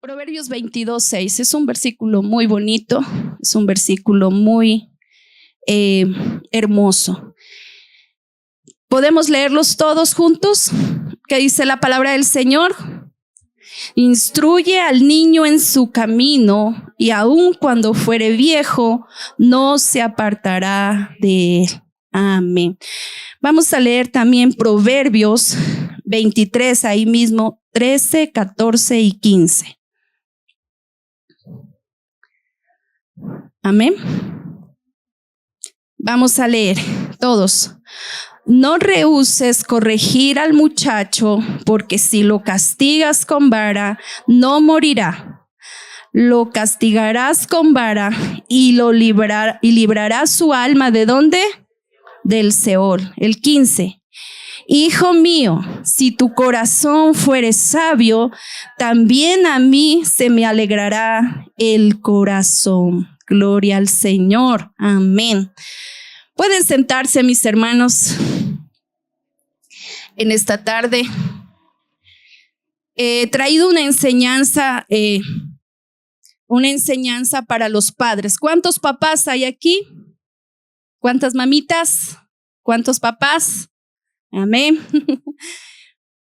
Proverbios 22:6 es un versículo muy bonito, es un versículo muy hermoso. ¿Podemos leerlos todos juntos? ¿Qué dice la palabra del Señor? Instruye al niño en su camino y aun cuando fuere viejo no se apartará de él. Amén. Vamos a leer también Proverbios 23, ahí mismo, 13, 14 y 15. Amén. Vamos a leer todos. No rehúses corregir al muchacho, porque si lo castigas con vara, no morirá. Lo castigarás con vara y librarás su alma. ¿De dónde? Del Seol. El 15. Hijo mío, si tu corazón fuere sabio, también a mí se me alegrará el corazón. Gloria al Señor. Amén. Pueden sentarse, mis hermanos, en esta tarde. He traído una enseñanza para los padres. ¿Cuántos papás hay aquí? ¿Cuántas mamitas? ¿Cuántos papás? Amén.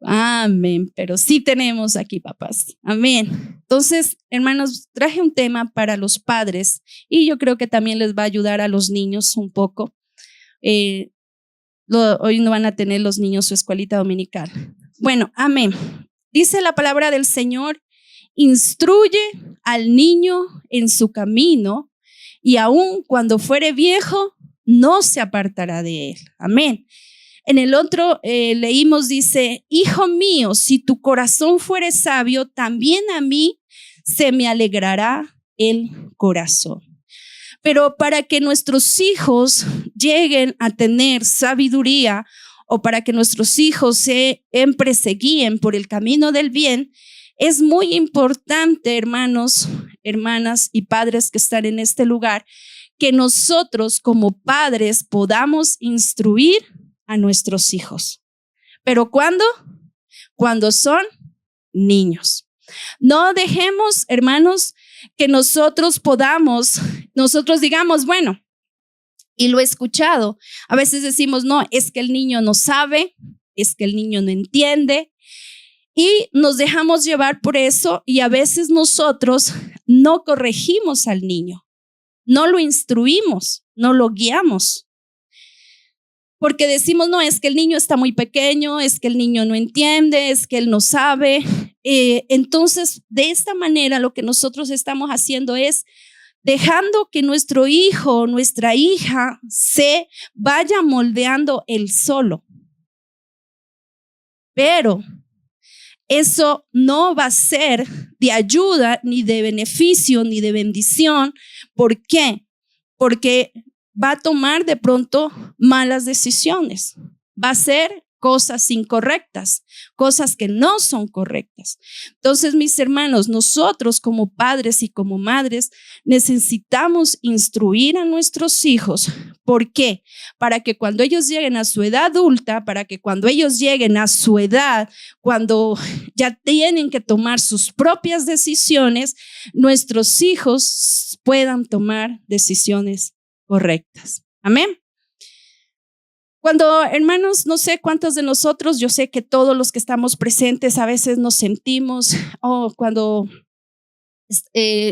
Amén, pero sí tenemos aquí papás. Amén. Entonces, hermanos, traje un tema para los padres y yo creo que también les va a ayudar a los niños un poco. Hoy no van a tener los niños su escuelita dominical. Bueno, amén. Dice la palabra del Señor: instruye al niño en su camino y aun cuando fuere viejo no se apartará de él. Amén. En el otro leímos, dice: hijo mío, si tu corazón fuere sabio, también a mí se me alegrará el corazón. Pero para que nuestros hijos lleguen a tener sabiduría, o para que nuestros hijos siempre se guíen por el camino del bien, es muy importante, hermanos, hermanas y padres que están en este lugar, que nosotros como padres podamos instruir a nuestros hijos. ¿Pero cuándo? Cuando son niños. No dejemos, hermanos, que nosotros digamos, bueno, y lo he escuchado, a veces decimos, no, es que el niño no sabe, es que el niño no entiende, y nos dejamos llevar por eso, y a veces nosotros no corregimos al niño, no lo instruimos, no lo guiamos. Porque decimos, no, es que el niño está muy pequeño, es que el niño no entiende, es que él no sabe. Entonces, de esta manera, lo que nosotros estamos haciendo es dejando que nuestro hijo o nuestra hija se vaya moldeando él solo. Pero eso no va a ser de ayuda, ni de beneficio, ni de bendición. ¿Por qué? Porque va a tomar de pronto malas decisiones, va a hacer cosas incorrectas, cosas que no son correctas. Entonces, mis hermanos, nosotros como padres y como madres necesitamos instruir a nuestros hijos. ¿Por qué? Para que cuando ellos lleguen a su edad adulta, para que cuando ellos lleguen a su edad, cuando ya tienen que tomar sus propias decisiones, nuestros hijos puedan tomar decisiones correctas. Amén. Cuando, hermanos, no sé cuántos de nosotros, yo sé que todos los que estamos presentes a veces nos sentimos, cuando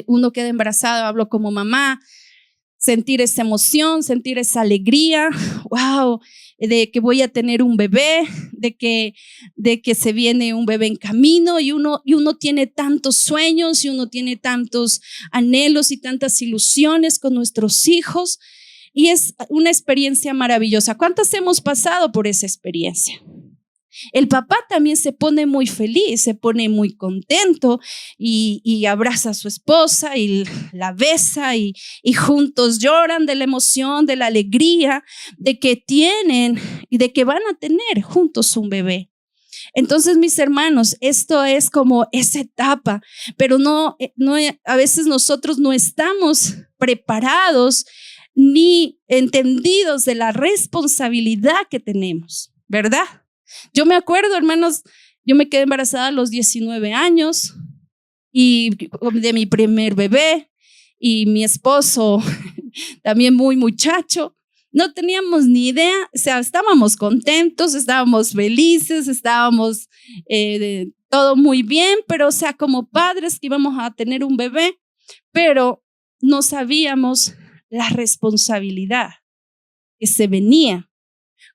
uno queda embarazado, hablo como mamá, sentir esa emoción, sentir esa alegría, wow, de que voy a tener un bebé, de que se viene un bebé en camino, y uno tiene tantos sueños y uno tiene tantos anhelos y tantas ilusiones con nuestros hijos, y es una experiencia maravillosa. ¿Cuántas hemos pasado por esa experiencia? El papá también se pone muy feliz, se pone muy contento y abraza a su esposa y la besa y juntos lloran de la emoción, de la alegría de que tienen y de que van a tener juntos un bebé. Entonces, mis hermanos, esto es como esa etapa, pero no, a veces nosotros no estamos preparados ni entendidos de la responsabilidad que tenemos, ¿verdad? Yo me acuerdo, hermanos, yo me quedé embarazada a los 19 años y de mi primer bebé, y mi esposo también muy muchacho. No teníamos ni idea, o sea, estábamos contentos, estábamos felices, estábamos todo muy bien, pero o sea, como padres que íbamos a tener un bebé, pero no sabíamos la responsabilidad que se venía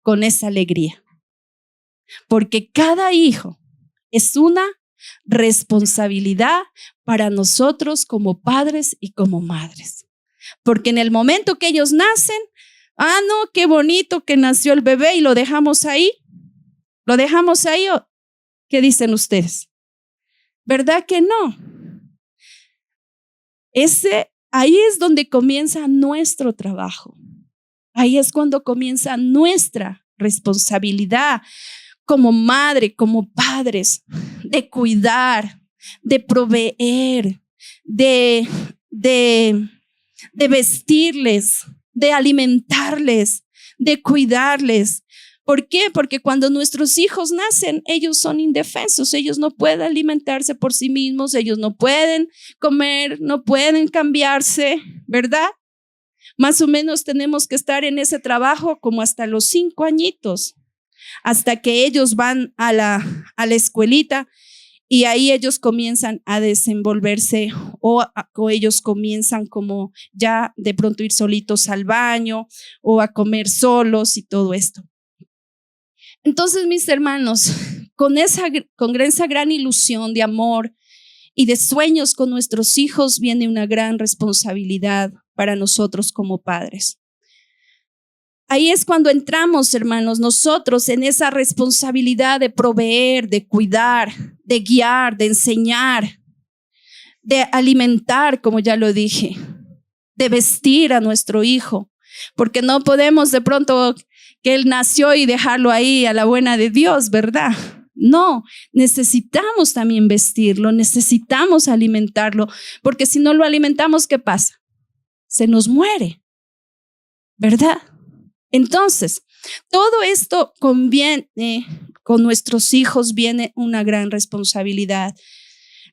con esa alegría. Porque cada hijo es una responsabilidad para nosotros como padres y como madres. Porque en el momento que ellos nacen, no, qué bonito que nació el bebé y lo dejamos ahí. ¿Lo dejamos ahí o qué dicen ustedes? ¿Verdad que no? Ahí es donde comienza nuestro trabajo. Ahí es cuando comienza nuestra responsabilidad como madre, como padres, de cuidar, de proveer, de vestirles, de alimentarles, de cuidarles. ¿Por qué? Porque cuando nuestros hijos nacen, ellos son indefensos, ellos no pueden alimentarse por sí mismos, ellos no pueden comer, no pueden cambiarse, ¿verdad? Más o menos tenemos que estar en ese trabajo como hasta los 5 añitos, hasta que ellos van a la escuelita y ahí ellos comienzan a desenvolverse o ellos comienzan como ya de pronto ir solitos al baño o a comer solos y todo esto. Entonces, mis hermanos, con esa gran ilusión de amor y de sueños con nuestros hijos viene una gran responsabilidad para nosotros como padres. Ahí es cuando entramos, hermanos, nosotros en esa responsabilidad de proveer, de cuidar, de guiar, de enseñar, de alimentar, como ya lo dije, de vestir a nuestro hijo, porque no podemos de pronto que él nació y dejarlo ahí a la buena de Dios, ¿verdad? No, necesitamos también vestirlo, necesitamos alimentarlo, porque si no lo alimentamos, ¿qué pasa? Se nos muere, ¿verdad? Entonces, todo esto conviene, con nuestros hijos viene una gran responsabilidad.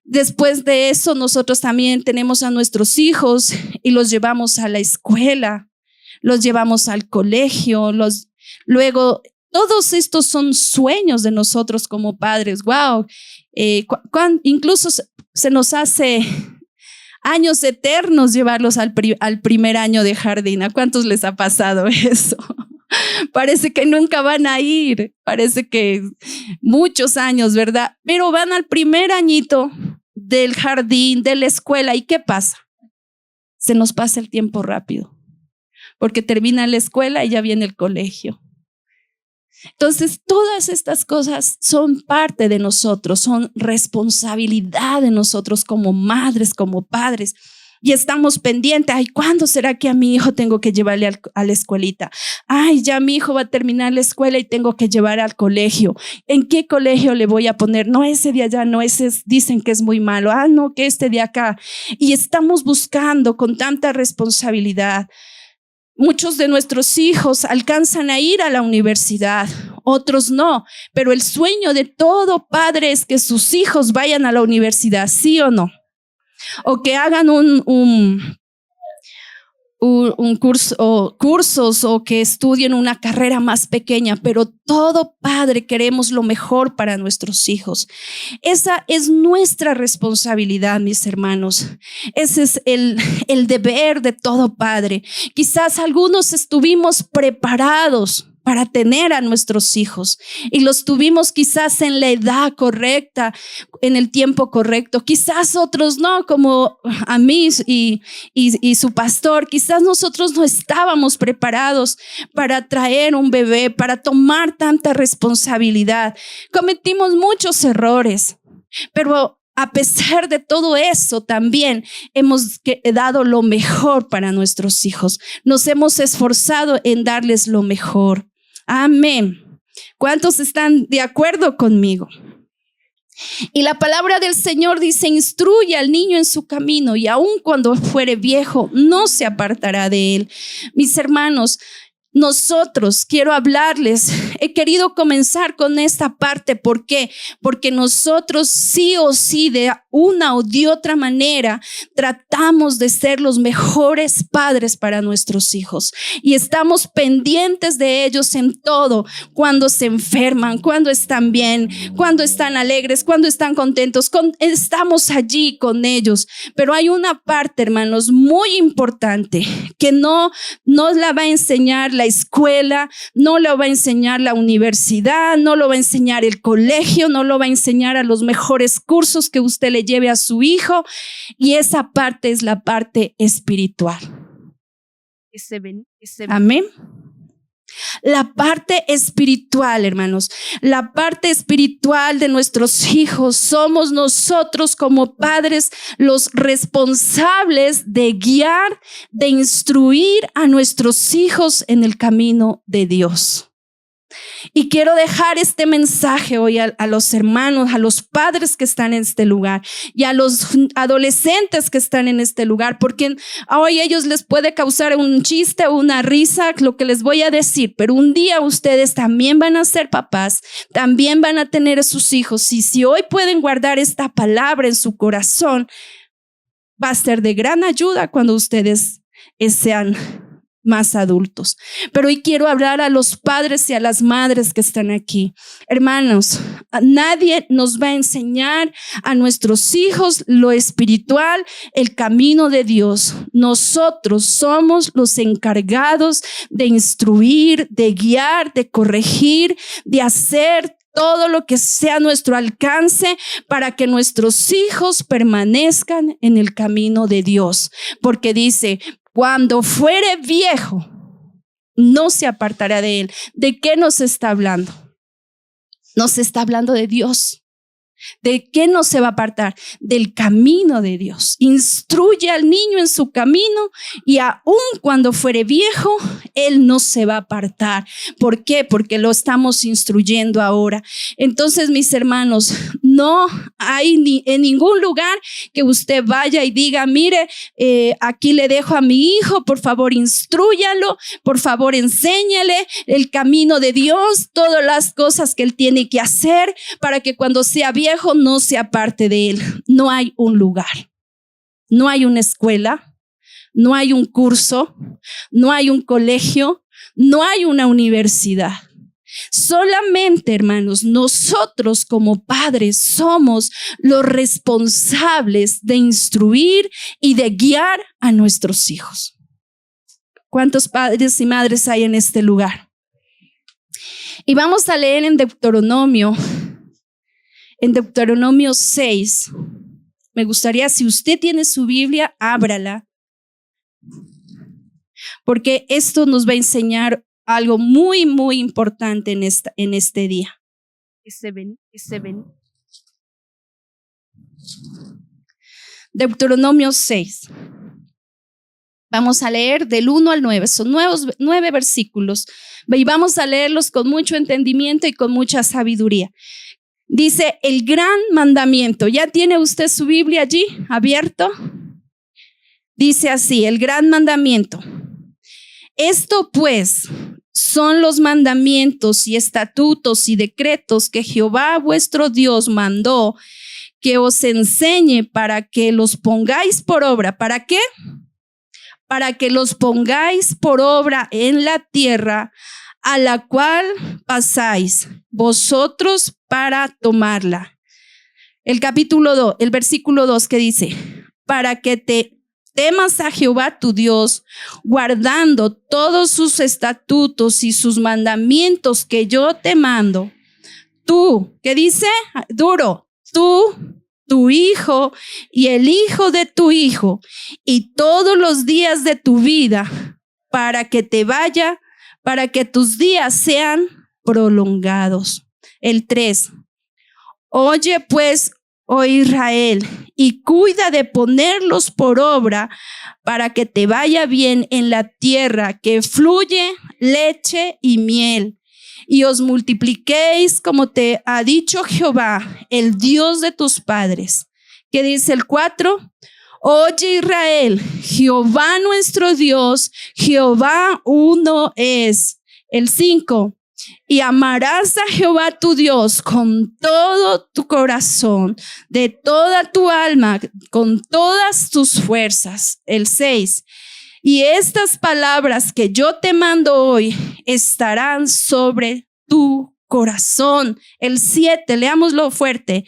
Después de eso, nosotros también tenemos a nuestros hijos y los llevamos a la escuela, los llevamos al colegio, luego todos estos son sueños de nosotros como padres. Wow, incluso se nos hace años eternos llevarlos al primer año de jardín. ¿A cuántos les ha pasado eso? Parece que nunca van a ir, parece que muchos años, ¿verdad? Pero van al primer añito del jardín, de la escuela, ¿y qué pasa? Se nos pasa el tiempo rápido, porque termina la escuela y ya viene el colegio. Entonces, todas estas cosas son parte de nosotros, son responsabilidad de nosotros como madres, como padres. Y estamos pendientes, ¿cuándo será que a mi hijo tengo que llevarle a la escuelita? Ya mi hijo va a terminar la escuela y tengo que llevar al colegio. ¿En qué colegio le voy a poner? No, ese de allá, no, dicen que es muy malo. No, que este de acá. Y estamos buscando con tanta responsabilidad. Muchos de nuestros hijos alcanzan a ir a la universidad, otros no, pero el sueño de todo padre es que sus hijos vayan a la universidad, ¿sí o no? O que hagan un curso o cursos o que estudien una carrera más pequeña, pero todo padre queremos lo mejor para nuestros hijos. Esa es nuestra responsabilidad, mis hermanos. Ese es el deber de todo padre. Quizás algunos estuvimos preparados para tener a nuestros hijos y los tuvimos quizás en la edad correcta, en el tiempo correcto, quizás otros no, como a mí y su pastor. Quizás nosotros no estábamos preparados para traer un bebé, para tomar tanta responsabilidad. Cometimos muchos errores, pero a pesar de todo eso, también hemos dado lo mejor para nuestros hijos. Nos hemos esforzado en darles lo mejor. Amén. ¿Cuántos están de acuerdo conmigo? Y la palabra del Señor dice: instruye al niño en su camino y aun cuando fuere viejo no se apartará de él. Mis hermanos, nosotros quiero hablarles he querido comenzar con esta parte. ¿Por qué? Porque nosotros sí o sí, de una o de otra manera, tratamos de ser los mejores padres para nuestros hijos y estamos pendientes de ellos en todo, cuando se enferman, cuando están bien, cuando están alegres, cuando están contentos, estamos allí con ellos. Pero hay una parte, hermanos, muy importante que no la va a enseñar la escuela, no lo va a enseñar la universidad, no lo va a enseñar el colegio, no lo va a enseñar a los mejores cursos que usted le lleve a su hijo, y esa parte es la parte espiritual. Amén. La parte espiritual, hermanos, la parte espiritual de nuestros hijos, somos nosotros como padres los responsables de guiar, de instruir a nuestros hijos en el camino de Dios. Y quiero dejar este mensaje hoy a los hermanos, a los padres que están en este lugar y a los adolescentes que están en este lugar, porque hoy a ellos les puede causar un chiste o una risa lo que les voy a decir, pero un día ustedes también van a ser papás, también van a tener a sus hijos, y si hoy pueden guardar esta palabra en su corazón, va a ser de gran ayuda cuando ustedes sean más adultos. Pero hoy quiero hablar a los padres y a las madres que están aquí. Hermanos, nadie nos va a enseñar a nuestros hijos lo espiritual, el camino de Dios. Nosotros somos los encargados de instruir, de guiar, de corregir, de hacer todo lo que sea a nuestro alcance para que nuestros hijos permanezcan en el camino de Dios. Porque dice: cuando fuere viejo, no se apartará de él. ¿De qué nos está hablando? Nos está hablando de Dios. ¿De qué no se va a apartar? Del camino de Dios. Instruye al niño en su camino y aun cuando fuere viejo, él no se va a apartar. ¿Por qué? Porque lo estamos instruyendo ahora. Entonces, mis hermanos, no hay en ningún lugar que usted vaya y diga: mire, aquí le dejo a mi hijo, por favor instrúyalo, por favor enséñale el camino de Dios, todas las cosas que él tiene que hacer para que cuando sea viejo no se aparte de él. No hay un lugar, no hay una escuela, no hay un curso, no hay un colegio, no hay una universidad. Solamente, hermanos, nosotros como padres somos los responsables de instruir y de guiar a nuestros hijos. ¿Cuántos padres y madres hay en este lugar? Y vamos a leer en Deuteronomio 6. Me gustaría, si usted tiene su Biblia, ábrala, porque esto nos va a enseñar algo muy, muy importante en este día. Deuteronomio 6. Vamos a leer del 1 al 9. Son 9 versículos y vamos a leerlos con mucho entendimiento y con mucha sabiduría. Dice el gran mandamiento. ¿Ya tiene usted su Biblia allí abierto? Dice así: el gran mandamiento. Esto pues son los mandamientos y estatutos y decretos que Jehová vuestro Dios mandó que os enseñe para que los pongáis por obra. ¿Para qué? Para que los pongáis por obra en la tierra a la cual pasáis vosotros para tomarla. El versículo 2 que dice: para que te temas a Jehová tu Dios, guardando todos sus estatutos y sus mandamientos que yo te mando. Tú, ¿qué dice? Duro. Tú, tu hijo y el hijo de tu hijo, y todos los días de tu vida, para que tus días sean prolongados. El 3. Oye pues, oh Israel, y cuida de ponerlos por obra para que te vaya bien en la tierra que fluye leche y miel, y os multipliquéis como te ha dicho Jehová, el Dios de tus padres. ¿Qué dice el 4? Oye Israel, Jehová nuestro Dios, Jehová uno es. El 5. Y amarás a Jehová tu Dios con todo tu corazón, de toda tu alma, con todas tus fuerzas. El 6. Y estas palabras que yo te mando hoy estarán sobre tu corazón. El 7, leámoslo fuerte.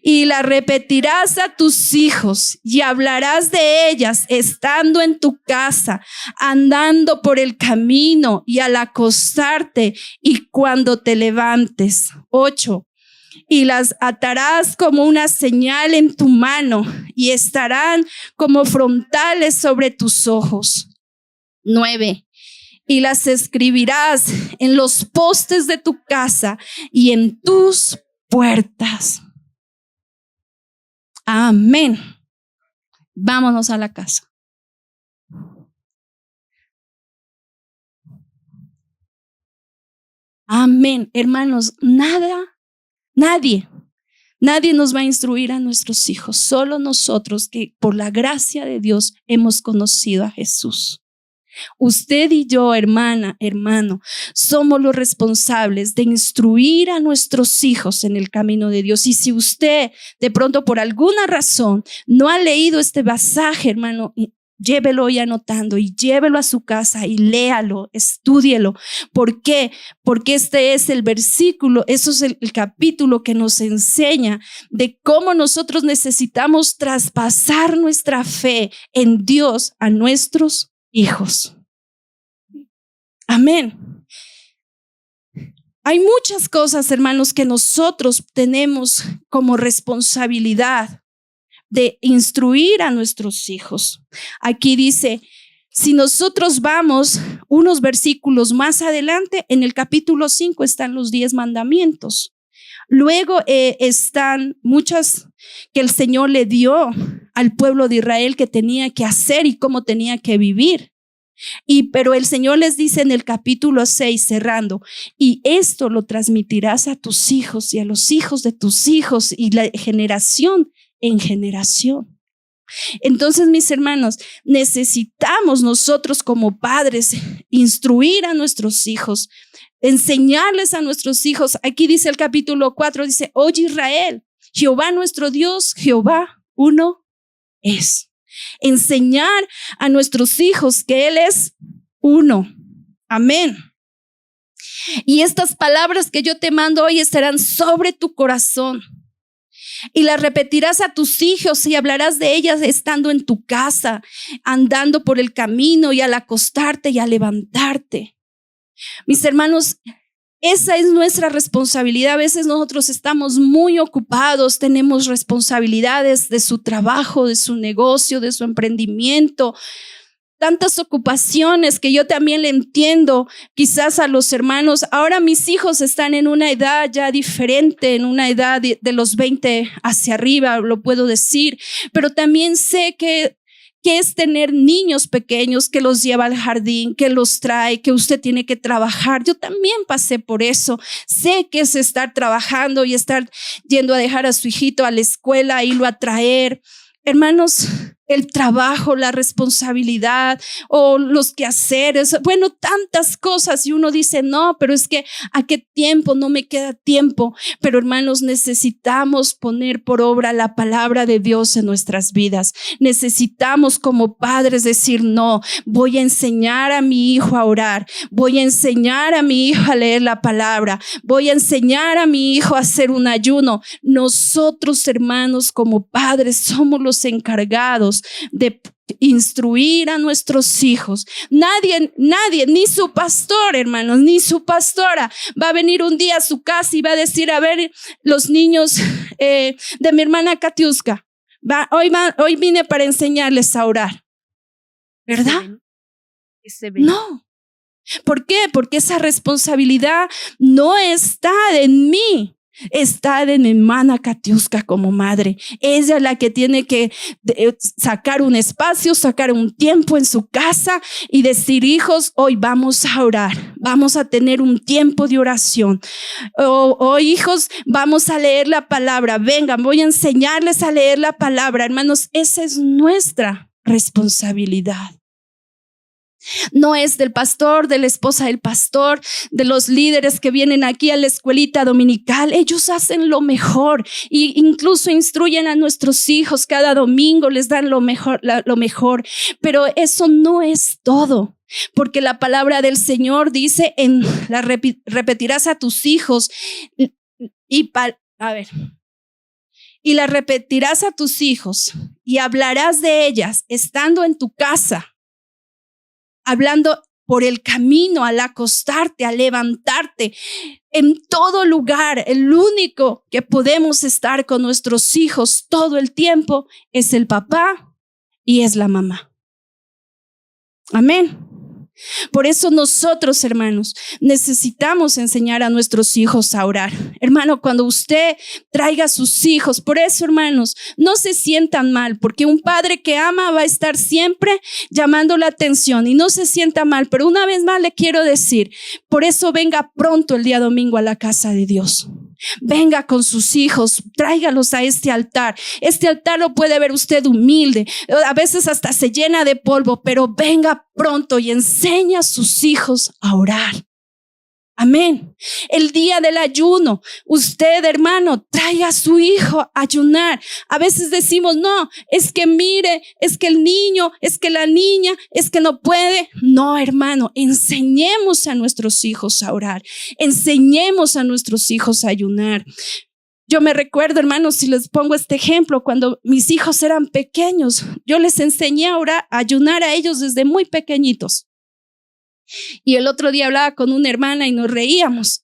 Y las repetirás a tus hijos y hablarás de ellas estando en tu casa, andando por el camino y al acostarte y cuando te levantes. 8. Y las atarás como una señal en tu mano y estarán como frontales sobre tus ojos. 9. Y las escribirás en los postes de tu casa y en tus puertas. Amén. Vámonos a la casa. Amén. Hermanos, nadie nos va a instruir a nuestros hijos, solo nosotros que por la gracia de Dios hemos conocido a Jesús. Usted y yo, hermano, somos los responsables de instruir a nuestros hijos en el camino de Dios. Y si usted de pronto por alguna razón no ha leído este pasaje, hermano, llévelo hoy anotando y llévelo a su casa y léalo, estúdielo. ¿Por qué? Porque este es el versículo, eso es el capítulo que nos enseña de cómo nosotros necesitamos traspasar nuestra fe en Dios a nuestros hijos. Amén. Hay muchas cosas, hermanos, que nosotros tenemos como responsabilidad de instruir a nuestros hijos. Aquí dice, si nosotros vamos unos versículos más adelante, en el capítulo 5 están los 10 mandamientos. Luego están muchas que el Señor le dio al pueblo de Israel que tenía que hacer y cómo tenía que vivir. Pero el Señor les dice en el capítulo 6, cerrando, y esto lo transmitirás a tus hijos y a los hijos de tus hijos y la generación en generación. Entonces, mis hermanos, necesitamos nosotros como padres instruir a nuestros hijos, enseñarles a nuestros hijos. Aquí dice el capítulo 4, dice, oye Israel, Jehová nuestro Dios, Jehová uno es. Enseñar a nuestros hijos que Él es uno. Amén. Y estas palabras que yo te mando hoy estarán sobre tu corazón. Y las repetirás a tus hijos y hablarás de ellas estando en tu casa, andando por el camino y al acostarte y al levantarte. Mis hermanos, esa es nuestra responsabilidad. A veces nosotros estamos muy ocupados, tenemos responsabilidades de su trabajo, de su negocio, de su emprendimiento, tantas ocupaciones que yo también le entiendo quizás a los hermanos. Ahora mis hijos están en una edad ya diferente, en una edad de los 20 hacia arriba, lo puedo decir, pero también sé que es tener niños pequeños que los lleva al jardín, que los trae, que usted tiene que trabajar. Yo también pasé por eso. Sé que es estar trabajando y estar yendo a dejar a su hijito a la escuela, irlo a traer. Hermanos, el trabajo, la responsabilidad o los quehaceres, bueno, tantas cosas, y uno dice, no, pero es que ¿a qué tiempo? No me queda tiempo. Pero hermanos, necesitamos poner por obra la palabra de Dios en nuestras vidas. Necesitamos como padres decir, no, voy a enseñar a mi hijo a orar, voy a enseñar a mi hijo a leer la palabra, voy a enseñar a mi hijo a hacer un ayuno. Nosotros, hermanos, como padres somos los encargados de instruir a nuestros hijos. Nadie, ni su pastor, hermanos, ni su pastora va a venir un día a su casa y va a decir, a ver, los niños de mi hermana Katiuska, hoy vine para enseñarles a orar, ¿verdad? No. ¿Por qué? Porque esa responsabilidad no está en mí. Está de mi hermana Katiuska como madre. Ella es la que tiene que sacar un espacio, sacar un tiempo en su casa y decir, hijos, hoy vamos a orar, vamos a tener un tiempo de oración. Hijos, vamos a leer la palabra. Vengan, voy a enseñarles a leer la palabra. Hermanos, esa es nuestra responsabilidad. No es del pastor, de la esposa del pastor, de los líderes que vienen aquí a la escuelita dominical. Ellos hacen lo mejor e incluso instruyen a nuestros hijos cada domingo, les dan lo mejor, pero eso no es todo. Porque la palabra del Señor dice repetirás a tus hijos y la repetirás a tus hijos y hablarás de ellas estando en tu casa, hablando por el camino, al acostarte, al levantarte, en todo lugar. El único que podemos estar con nuestros hijos todo el tiempo es el papá y es la mamá. Amén. Por eso nosotros, hermanos, necesitamos enseñar a nuestros hijos a orar. Hermano, cuando usted traiga a sus hijos, por eso, hermanos, no se sientan mal, porque un padre que ama va a estar siempre llamando la atención y no se sienta mal. Pero una vez más le quiero decir, por eso venga pronto el día domingo a la casa de Dios. Venga con sus hijos, tráigalos a este altar. Este altar lo puede ver usted humilde, a veces hasta se llena de polvo, pero venga pronto y enseña a sus hijos a orar. Amén. El día del ayuno, usted, hermano, traiga a su hijo a ayunar. A veces decimos, no, es que mire, es que el niño, es que la niña, es que no puede. No, hermano, enseñemos a nuestros hijos a orar. Enseñemos a nuestros hijos a ayunar. Yo me recuerdo, hermanos, si les pongo este ejemplo, cuando mis hijos eran pequeños, yo les enseñé a orar, a ayunar a ellos desde muy pequeñitos. Y el otro día hablaba con una hermana y nos reíamos,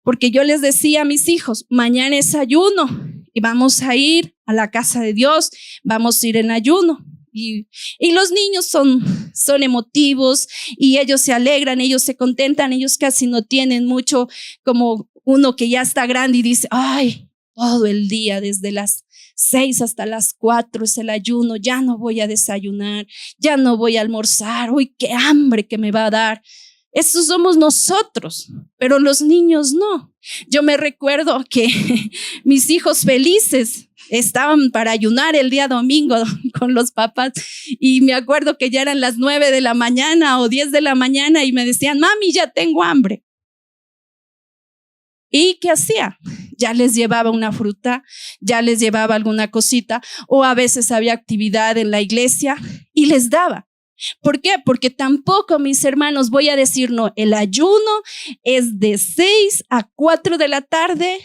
porque yo les decía a mis hijos, mañana es ayuno y vamos a ir a la casa de Dios, vamos a ir en ayuno. Y los niños son emotivos y ellos se alegran, ellos se contentan, ellos casi no tienen mucho, como uno que ya está grande y dice, ay, todo el día desde las 6 hasta las 4 es el ayuno, ya no voy a desayunar, ya no voy a almorzar, uy, qué hambre que me va a dar. Esos somos nosotros, pero los niños no. Yo me recuerdo que mis hijos felices estaban para ayunar el día domingo con los papás y me acuerdo que ya eran las 9 de la mañana o 10 de la mañana y me decían, mami, ya tengo hambre. ¿Y qué hacía? Ya les llevaba una fruta, ya les llevaba alguna cosita, o a veces había actividad en la iglesia y les daba. ¿Por qué? Porque tampoco, mis hermanos, voy a decir, no, el ayuno es de 6 a 4 de la tarde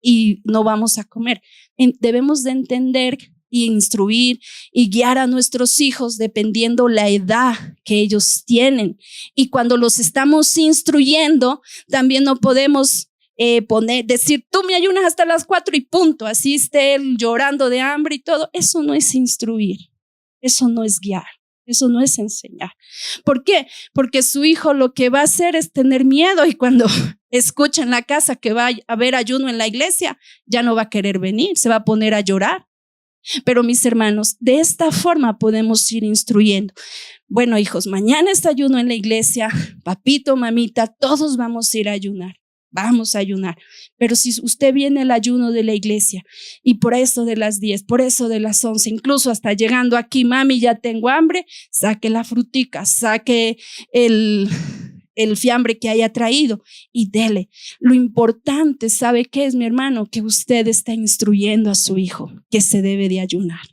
y no vamos a comer. Debemos de entender y instruir y guiar a nuestros hijos dependiendo la edad que ellos tienen. Y cuando los estamos instruyendo, también no podemos decir, tú me ayunas hasta las 4 y punto, así esté él llorando de hambre y todo. Eso no es instruir, eso no es guiar, eso no es enseñar. ¿Por qué? Porque su hijo lo que va a hacer es tener miedo y cuando escucha en la casa que va a haber ayuno en la iglesia, ya no va a querer venir, se va a poner a llorar. Pero mis hermanos, de esta forma podemos ir instruyendo. Bueno, hijos, mañana está ayuno en la iglesia, papito, mamita, todos vamos a ir a ayunar. Vamos a ayunar, pero si usted viene al ayuno de la iglesia y por eso de las 10, por eso de las 11, incluso hasta llegando aquí, mami, ya tengo hambre, saque la frutica, saque el fiambre que haya traído y dele. Lo importante, ¿sabe qué es, mi hermano? Que usted está instruyendo a su hijo que se debe de ayunar.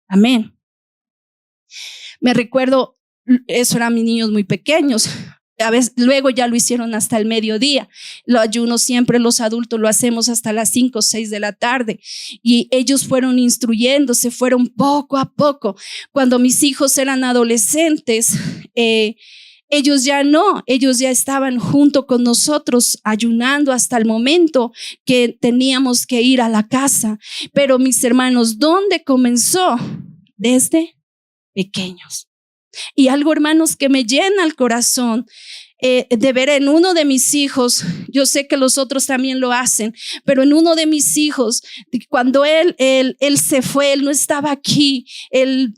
Amén. Me recuerdo, eso eran mis niños muy pequeños. A veces, luego ya lo hicieron hasta el mediodía. Los ayunos siempre los adultos lo hacemos hasta las 5 o 6 de la tarde. Y ellos fueron instruyéndose, fueron poco a poco. Cuando mis hijos eran adolescentes, ellos ya estaban junto con nosotros ayunando hasta el momento que teníamos que ir a la casa. Pero mis hermanos, ¿dónde comenzó? Desde pequeños. Y algo, hermanos, que me llena el corazón de ver en uno de mis hijos, yo sé que los otros también lo hacen, pero en uno de mis hijos, cuando él se fue, él no estaba aquí, él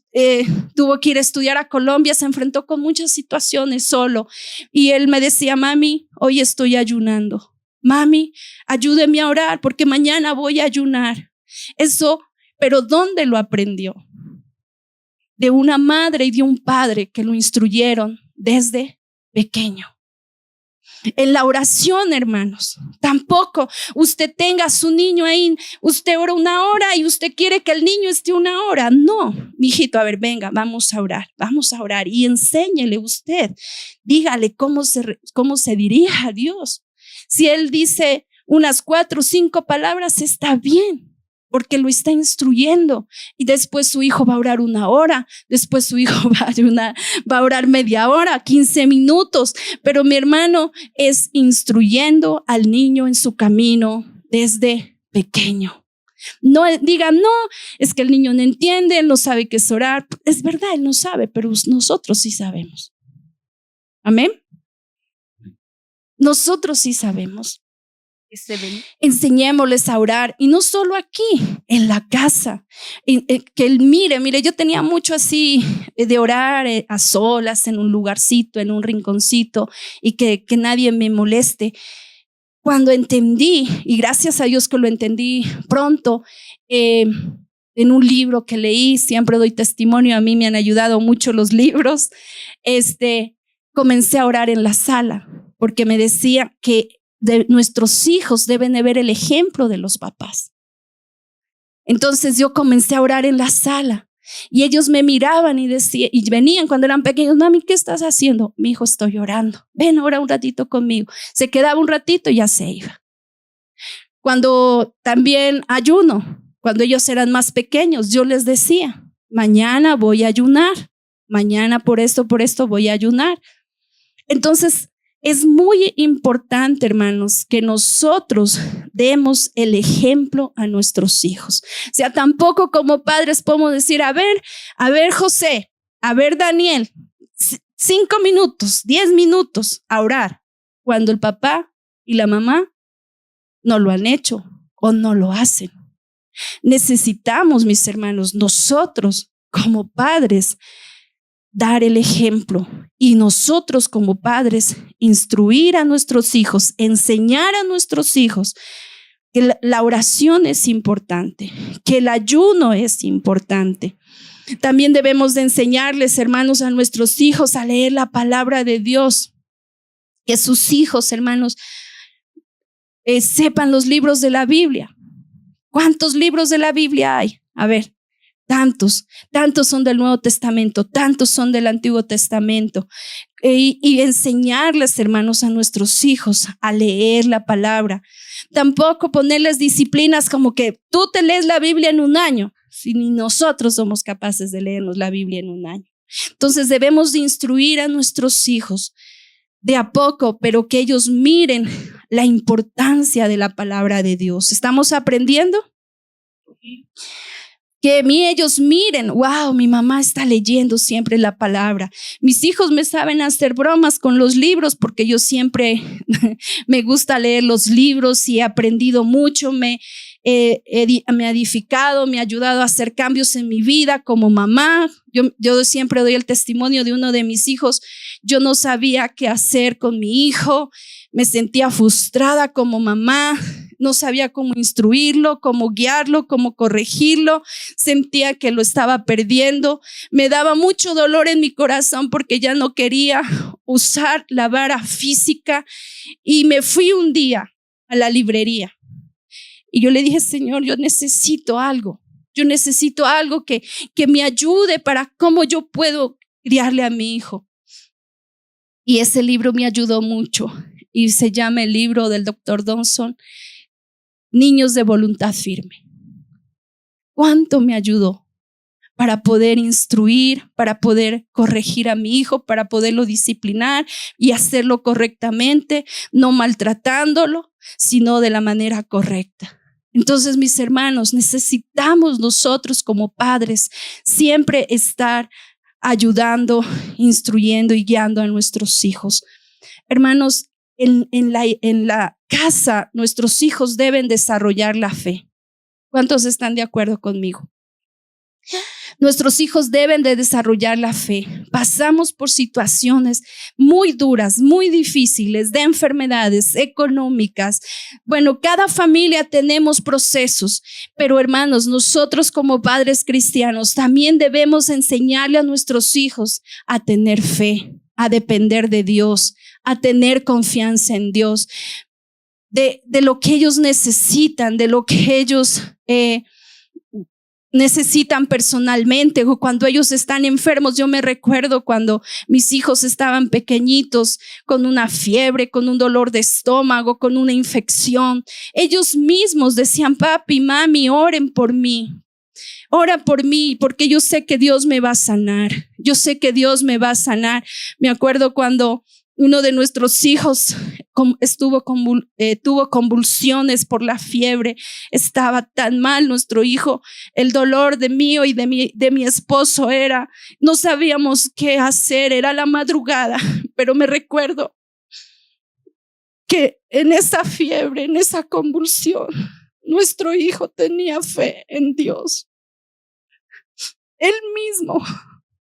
tuvo que ir a estudiar a Colombia, se enfrentó con muchas situaciones solo y él me decía, mami, hoy estoy ayunando, mami, ayúdeme a orar porque mañana voy a ayunar. Eso, pero ¿dónde lo aprendió? De una madre y de un padre que lo instruyeron desde pequeño. En la oración, hermanos, tampoco usted tenga a su niño ahí, usted ora 1 hora y usted quiere que el niño esté 1 hora. No, mijito, a ver, venga, vamos a orar y enséñele usted, dígale cómo se dirige a Dios. Si él dice unas 4 o 5 palabras, está bien, porque lo está instruyendo. Y después su hijo va a orar 1 hora, después su hijo va a orar media hora, 15 minutos. Pero mi hermano es instruyendo al niño en su camino desde pequeño. No diga, no, es que el niño no entiende, él no sabe qué es orar. Es verdad, él no sabe, pero nosotros sí sabemos. Amén. Nosotros sí sabemos. Enseñémosles a orar, y no solo aquí, en la casa, que él mire, yo tenía mucho así de orar a solas, en un lugarcito, en un rinconcito, y que nadie me moleste. Cuando entendí, y gracias a Dios que lo entendí pronto, en un libro que leí, siempre doy testimonio, a mí me han ayudado mucho los libros, comencé a orar en la sala, porque me decía que nuestros hijos deben de ver el ejemplo de los papás. Entonces yo comencé a orar en la sala y ellos me miraban y venían cuando eran pequeños, mami, ¿qué estás haciendo? Mi hijo, estoy orando. Ven, ora un ratito conmigo. Se quedaba un ratito y ya se iba. Cuando también ayuno, cuando ellos eran más pequeños, yo les decía, mañana voy a ayunar, mañana por esto voy a ayunar. Entonces, es muy importante, hermanos, que nosotros demos el ejemplo a nuestros hijos. O sea, tampoco como padres podemos decir, a ver, José, a ver, Daniel, 5 minutos, 10 minutos a orar, cuando el papá y la mamá no lo han hecho o no lo hacen. Necesitamos, mis hermanos, nosotros como padres, dar el ejemplo, y nosotros como padres instruir a nuestros hijos, enseñar a nuestros hijos que la oración es importante, que el ayuno es importante. También debemos de enseñarles, hermanos, a nuestros hijos a leer la palabra de Dios, que sus hijos, hermanos, sepan los libros de la Biblia. ¿Cuántos libros de la Biblia hay? A ver. Tantos son del Nuevo Testamento, tantos son del Antiguo Testamento. Y enseñarles, hermanos, a nuestros hijos a leer la palabra. Tampoco ponerles disciplinas como que tú te lees la Biblia en 1 año, si ni nosotros somos capaces de leernos la Biblia en 1 año. Entonces debemos de instruir a nuestros hijos de a poco, pero que ellos miren la importancia de la palabra de Dios. ¿Estamos aprendiendo? Que ellos miren, wow, mi mamá está leyendo siempre la palabra. Mis hijos me saben hacer bromas con los libros porque yo siempre me gusta leer los libros y he aprendido mucho, me ha edificado, me ha ayudado a hacer cambios en mi vida como mamá. Yo siempre doy el testimonio de uno de mis hijos. Yo no sabía qué hacer con mi hijo, me sentía frustrada como mamá. No sabía cómo instruirlo, cómo guiarlo, cómo corregirlo. Sentía que lo estaba perdiendo. Me daba mucho dolor en mi corazón porque ya no quería usar la vara física. Y me fui un día a la librería. Y yo le dije, Señor, yo necesito algo. Yo necesito algo que me ayude para cómo yo puedo criarle a mi hijo. Y ese libro me ayudó mucho. Y se llama el libro del Dr. Donson, Niños de Voluntad Firme. ¿Cuánto me ayudó para poder instruir, para poder corregir a mi hijo, para poderlo disciplinar y hacerlo correctamente, no maltratándolo, sino de la manera correcta? Entonces, mis hermanos, necesitamos nosotros como padres siempre estar ayudando, instruyendo y guiando a nuestros hijos. Hermanos, en la casa, nuestros hijos deben desarrollar la fe. ¿Cuántos están de acuerdo conmigo? Nuestros hijos deben de desarrollar la fe. Pasamos por situaciones muy duras, muy difíciles, de enfermedades económicas. Bueno, cada familia tenemos procesos, pero hermanos, nosotros como padres cristianos también debemos enseñarle a nuestros hijos a tener fe, a depender de Dios, a tener confianza en Dios, de lo que ellos necesitan, de lo que ellos necesitan personalmente, o cuando ellos están enfermos. Yo me recuerdo cuando mis hijos estaban pequeñitos, con una fiebre, con un dolor de estómago, con una infección. Ellos mismos decían: papi, mami, oren por mí. Ora por mí, porque yo sé que Dios me va a sanar. Yo sé que Dios me va a sanar. Me acuerdo cuando uno de nuestros hijos tuvo convulsiones por la fiebre. Estaba tan mal nuestro hijo. El dolor de mío y de mi esposo no sabíamos qué hacer. Era la madrugada, pero me recuerdo que en esa fiebre, en esa convulsión, nuestro hijo tenía fe en Dios. Él mismo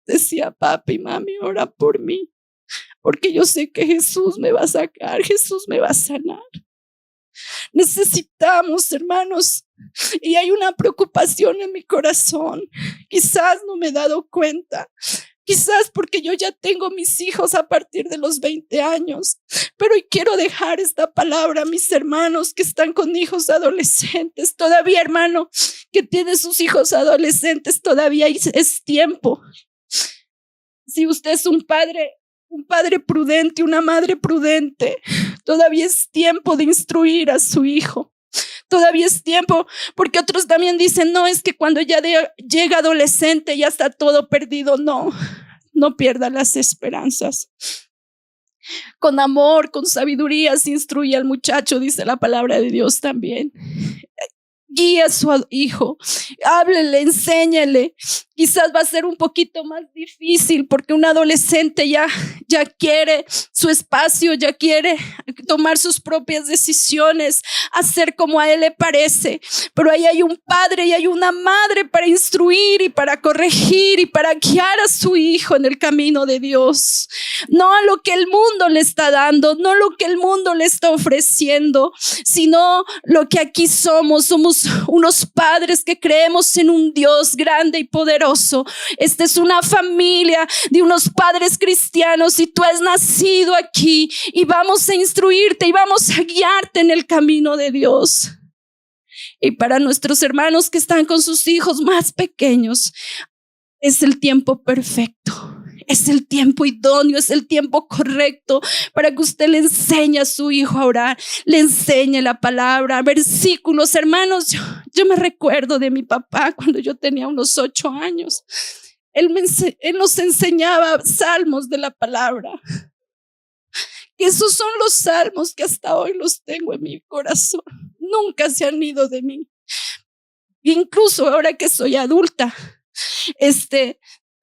decía: papi, mami, ora por mí, porque yo sé que Jesús me va a sacar, Jesús me va a sanar. Necesitamos, hermanos, y hay una preocupación en mi corazón. Quizás no me he dado cuenta, quizás porque yo ya tengo mis hijos a partir de los 20 años, pero hoy quiero dejar esta palabra a mis hermanos que están con hijos adolescentes. Todavía, hermano, que tiene sus hijos adolescentes, todavía es tiempo. Si usted es un padre prudente, una madre prudente, todavía es tiempo de instruir a su hijo. Todavía es tiempo, porque otros también dicen: no, es que cuando ya llega adolescente ya está todo perdido. No pierda las esperanzas. Con amor, con sabiduría se instruye al muchacho, dice la palabra de Dios también. Guía a su hijo, háblele, enséñale. Quizás va a ser un poquito más difícil, porque un adolescente ya quiere su espacio, ya quiere tomar sus propias decisiones, hacer como a él le parece. Pero ahí hay un padre y hay una madre para instruir y para corregir y para guiar a su hijo en el camino de Dios. No a lo que el mundo le está dando, no lo que el mundo le está ofreciendo, sino lo que aquí somos unos padres que creemos en un Dios grande y poderoso. Esta es una familia de unos padres cristianos, y tú has nacido aquí, y vamos a instruirte y vamos a guiarte en el camino de Dios. Y para nuestros hermanos que están con sus hijos más pequeños, es el tiempo perfecto. Es el tiempo idóneo, es el tiempo correcto para que usted le enseñe a su hijo a orar, le enseñe la palabra, versículos. Hermanos, yo me recuerdo de mi papá cuando yo tenía unos 8 años. Él nos enseñaba salmos de la palabra. Y esos son los salmos que hasta hoy los tengo en mi corazón. Nunca se han ido de mí. Incluso ahora que soy adulta,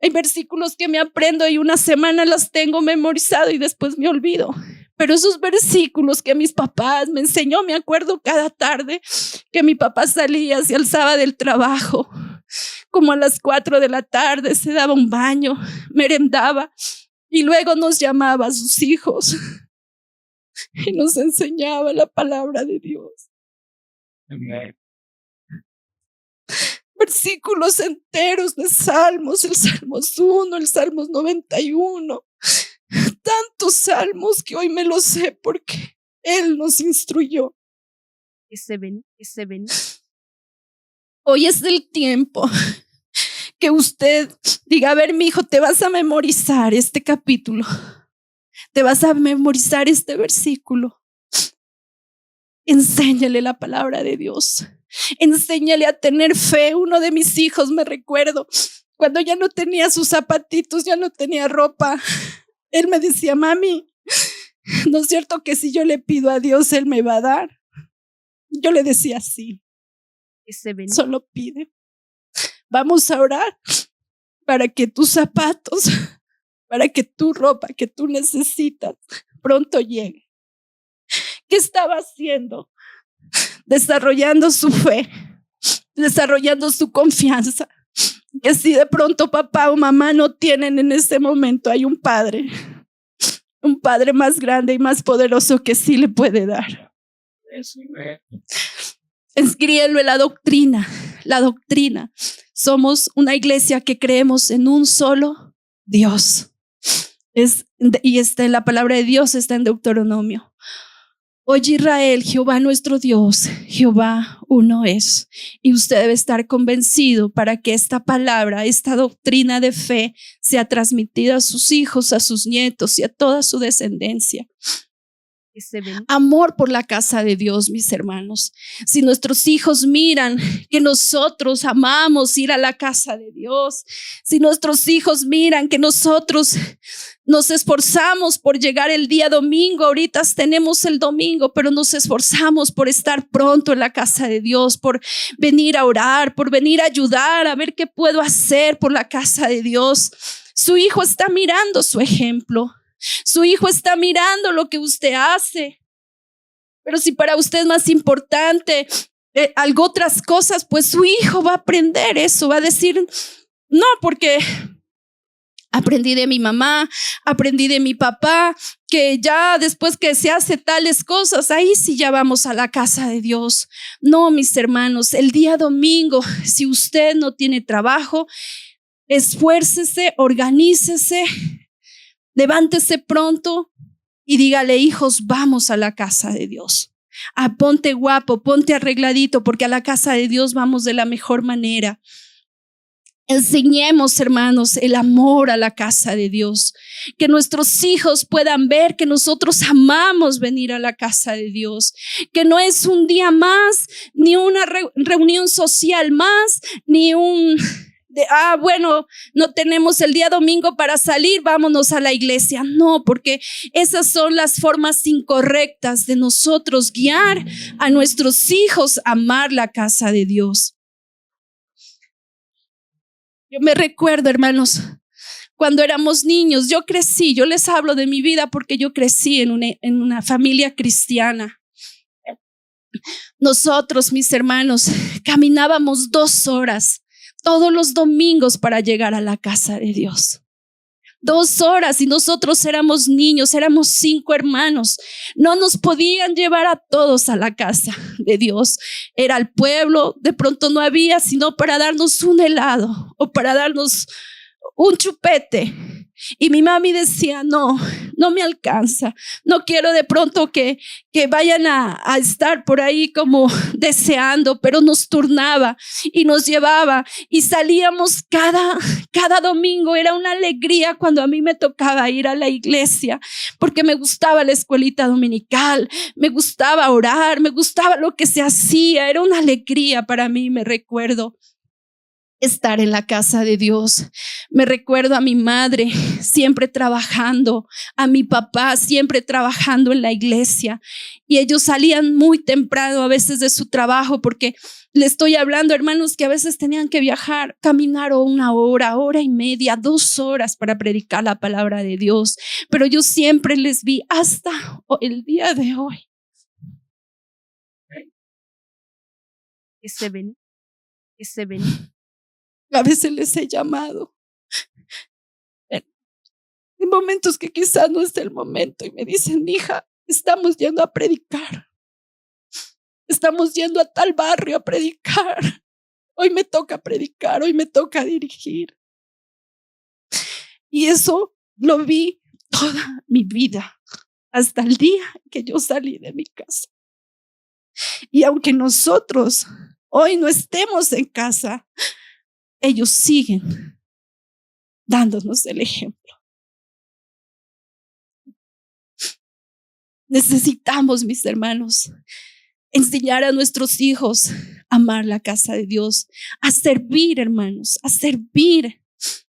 hay versículos que me aprendo y una semana los tengo memorizado y después me olvido. Pero esos versículos que mis papás me enseñó, me acuerdo cada tarde que mi papá salía, se alzaba del trabajo, como a las 4 de la tarde, se daba un baño, merendaba y luego nos llamaba a sus hijos y nos enseñaba la palabra de Dios. Amén. Versículos enteros de salmos, el Salmos 1, el Salmos 91, tantos salmos que hoy me los sé porque Él nos instruyó. Hoy es el tiempo que usted diga: a ver, mi hijo, te vas a memorizar este capítulo, te vas a memorizar este versículo. Enséñale la palabra de Dios. Enséñale a tener fe. Uno de mis hijos, me recuerdo, cuando ya no tenía sus zapatitos, ya no tenía ropa, él me decía: mami, ¿no es cierto que si yo le pido a Dios, Él me va a dar? Yo le decía: sí, solo pide. Vamos a orar para que tus zapatos, para que tu ropa que tú necesitas pronto llegue. ¿Qué estaba haciendo? Desarrollando su fe, desarrollando su confianza. Que si de pronto papá o mamá no tienen en ese momento, hay un padre más grande y más poderoso que sí le puede dar. Escríbelo en la doctrina. Somos una iglesia que creemos en un solo Dios. Y está en la palabra de Dios, está en Deuteronomio. Oye Israel, Jehová nuestro Dios, Jehová uno es. Y usted debe estar convencido para que esta palabra, esta doctrina de fe sea transmitida a sus hijos, a sus nietos y a toda su descendencia. Amor por la casa de Dios, mis hermanos. Si nuestros hijos miran que nosotros amamos ir a la casa de Dios, si nuestros hijos miran que nosotros nos esforzamos por llegar el día domingo, ahorita tenemos el domingo, pero nos esforzamos por estar pronto en la casa de Dios, por venir a orar, por venir a ayudar, a ver qué puedo hacer por la casa de Dios. Su hijo está mirando su ejemplo. Su hijo está mirando lo que usted hace. Pero si para usted es más importante algo, otras cosas, pues su hijo va a aprender eso, va a decir, no, porque aprendí de mi mamá, aprendí de mi papá, que ya después que se hace tales cosas, ahí sí ya vamos a la casa de Dios. No, mis hermanos, el día domingo, si usted no tiene trabajo, esfuércese, organícese, levántese pronto y dígale, hijos, vamos a la casa de Dios. Ponte guapo, ponte arregladito, porque a la casa de Dios vamos de la mejor manera. Enseñemos, hermanos, el amor a la casa de Dios. Que nuestros hijos puedan ver que nosotros amamos venir a la casa de Dios. Que no es un día más, ni una reunión social más, ni bueno, no tenemos el día domingo para salir, vámonos a la iglesia. No, porque esas son las formas incorrectas de nosotros guiar a nuestros hijos a amar la casa de Dios. Yo me recuerdo, hermanos, cuando éramos niños, yo crecí, yo les hablo de mi vida porque yo crecí en una familia cristiana. Nosotros, mis hermanos, caminábamos 2 horas todos los domingos para llegar a la casa de Dios. 2 horas, y nosotros éramos niños, éramos 5 hermanos. No nos podían llevar a todos a la casa de Dios. Era el pueblo, de pronto no había sino para darnos un helado o para darnos un chupete. Y mi mami decía, no me alcanza, no quiero de pronto que vayan a estar por ahí como deseando, pero nos turnaba y nos llevaba y salíamos cada domingo. Era una alegría cuando a mí me tocaba ir a la iglesia, porque me gustaba la escuelita dominical, me gustaba orar, me gustaba lo que se hacía, era una alegría para mí. Me recuerdo estar en la casa de Dios. Me recuerdo a mi madre siempre trabajando, a mi papá siempre trabajando en la iglesia, y ellos salían muy temprano a veces de su trabajo, porque le estoy hablando, hermanos, que a veces tenían que viajar, caminar 1 hora, 1:30, 2 horas para predicar la palabra de Dios. Pero yo siempre les vi hasta el día de hoy. Que se ven. A veces les he llamado en momentos que quizás no es el momento, y me dicen, hija, estamos yendo a predicar, estamos yendo a tal barrio a predicar, hoy me toca predicar, hoy me toca dirigir. Y eso lo vi toda mi vida, hasta el día que yo salí de mi casa. Y aunque nosotros hoy no estemos en casa, ellos siguen dándonos el ejemplo. Necesitamos, mis hermanos, enseñar a nuestros hijos a amar la casa de Dios, a servir, hermanos, a servir.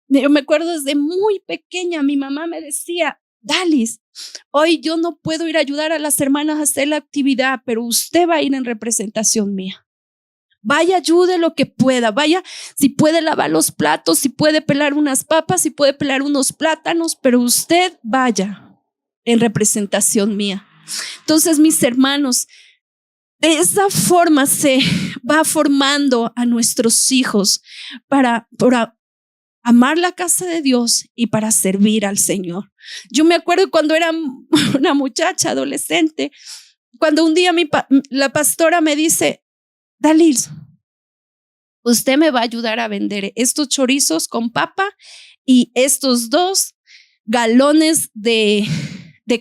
Yo me acuerdo desde muy pequeña, mi mamá me decía, Dalis, hoy yo no puedo ir a ayudar a las hermanas a hacer la actividad, pero usted va a ir en representación mía. Vaya, ayude lo que pueda, vaya, si puede lavar los platos, si puede pelar unas papas, si puede pelar unos plátanos, pero usted vaya en representación mía. Entonces, mis hermanos, de esa forma se va formando a nuestros hijos para amar la casa de Dios y para servir al Señor. Yo me acuerdo cuando era una muchacha adolescente, cuando un día la pastora me dice, Dalis, usted me va a ayudar a vender estos chorizos con papa y estos 2 galones de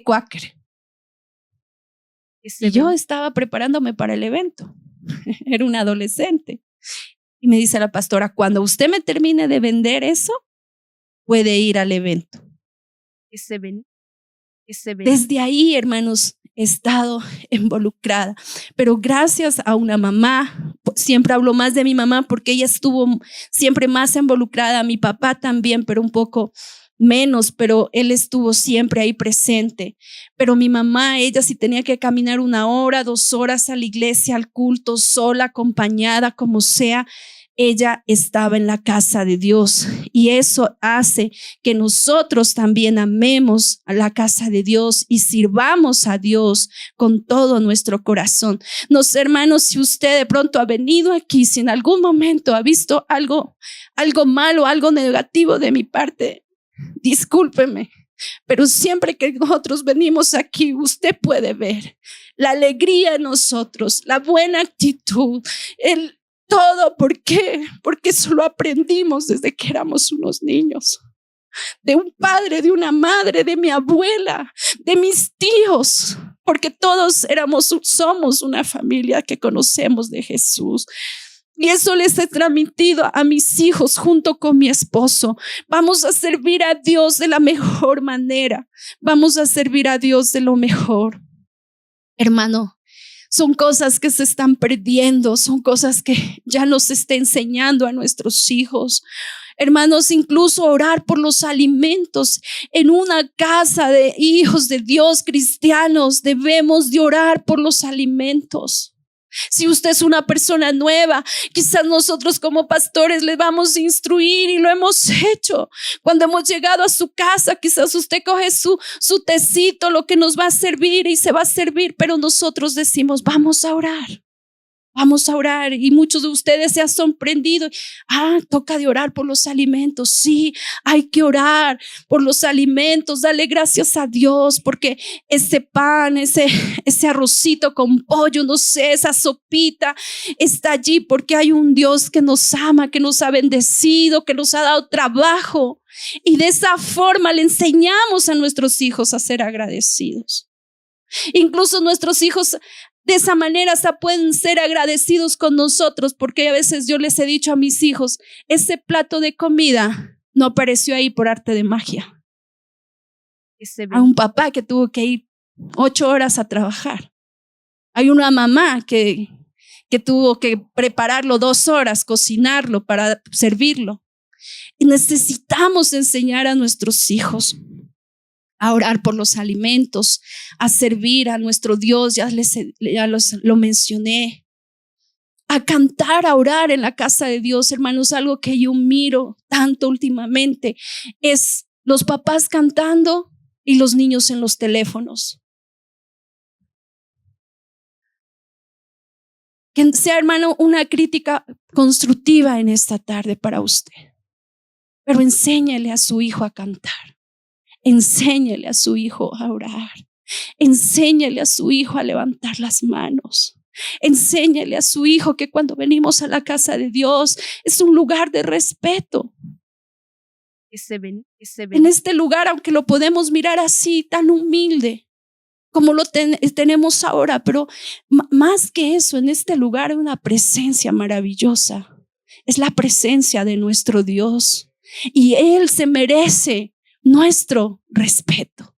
Quaker. Y yo estaba preparándome para el evento. Era una adolescente. Y me dice la pastora, cuando usted me termine de vender eso, puede ir al evento. Desde ahí, hermanos, he estado involucrada. Pero gracias a una mamá, siempre hablo más de mi mamá porque ella estuvo siempre más involucrada, mi papá también, pero un poco menos, pero él estuvo siempre ahí presente. Pero mi mamá, ella sí tenía que caminar 1 hora, 2 horas a la iglesia, al culto, sola, acompañada, como sea. Ella estaba en la casa de Dios y eso hace que nosotros también amemos a la casa de Dios y sirvamos a Dios con todo nuestro corazón. No sé, hermanos, si usted de pronto ha venido aquí, si en algún momento ha visto algo malo, algo negativo de mi parte, discúlpeme, pero siempre que nosotros venimos aquí, usted puede ver la alegría en nosotros, la buena actitud, todo. ¿Por qué? Porque eso lo aprendimos desde que éramos unos niños. De un padre, de una madre, de mi abuela, de mis tíos. Porque todos somos una familia que conocemos de Jesús. Y eso les he transmitido a mis hijos junto con mi esposo. Vamos a servir a Dios de la mejor manera. Vamos a servir a Dios de lo mejor. Hermano, son cosas que se están perdiendo, son cosas que ya nos está enseñando a nuestros hijos. Hermanos, incluso orar por los alimentos en una casa de hijos de Dios cristianos, debemos de orar por los alimentos. Si usted es una persona nueva, quizás nosotros como pastores les vamos a instruir y lo hemos hecho. Cuando hemos llegado a su casa, quizás usted coge su tecito, lo que nos va a servir y se va a servir, pero nosotros decimos, vamos a orar. Vamos a orar y muchos de ustedes se han sorprendido. Toca de orar por los alimentos. Sí, hay que orar por los alimentos. Dale gracias a Dios porque ese pan, ese arrocito con pollo, no sé, esa sopita está allí porque hay un Dios que nos ama, que nos ha bendecido, que nos ha dado trabajo. Y de esa forma le enseñamos a nuestros hijos a ser agradecidos. Incluso nuestros hijos de esa manera hasta pueden ser agradecidos con nosotros, porque a veces yo les he dicho a mis hijos, ese plato de comida no apareció ahí por arte de magia. A un papá que tuvo que ir 8 horas a trabajar. Hay una mamá que tuvo que prepararlo 2 horas, cocinarlo para servirlo. Y necesitamos enseñar a nuestros hijos a orar por los alimentos, a servir a nuestro Dios, ya lo mencioné, a cantar, a orar en la casa de Dios. Hermanos, algo que yo miro tanto últimamente es los papás cantando y los niños en los teléfonos. Que sea, hermano, una crítica constructiva en esta tarde para usted, pero enséñele a su hijo a cantar. Enséñele a su hijo a orar. Enséñele a su hijo a levantar las manos. Enséñele a su hijo que cuando venimos a la casa de Dios es un lugar de respeto. En este lugar, aunque lo podemos mirar así, tan humilde como lo tenemos ahora, pero más que eso, en este lugar hay una presencia maravillosa. Es la presencia de nuestro Dios y Él se merece nuestro respeto.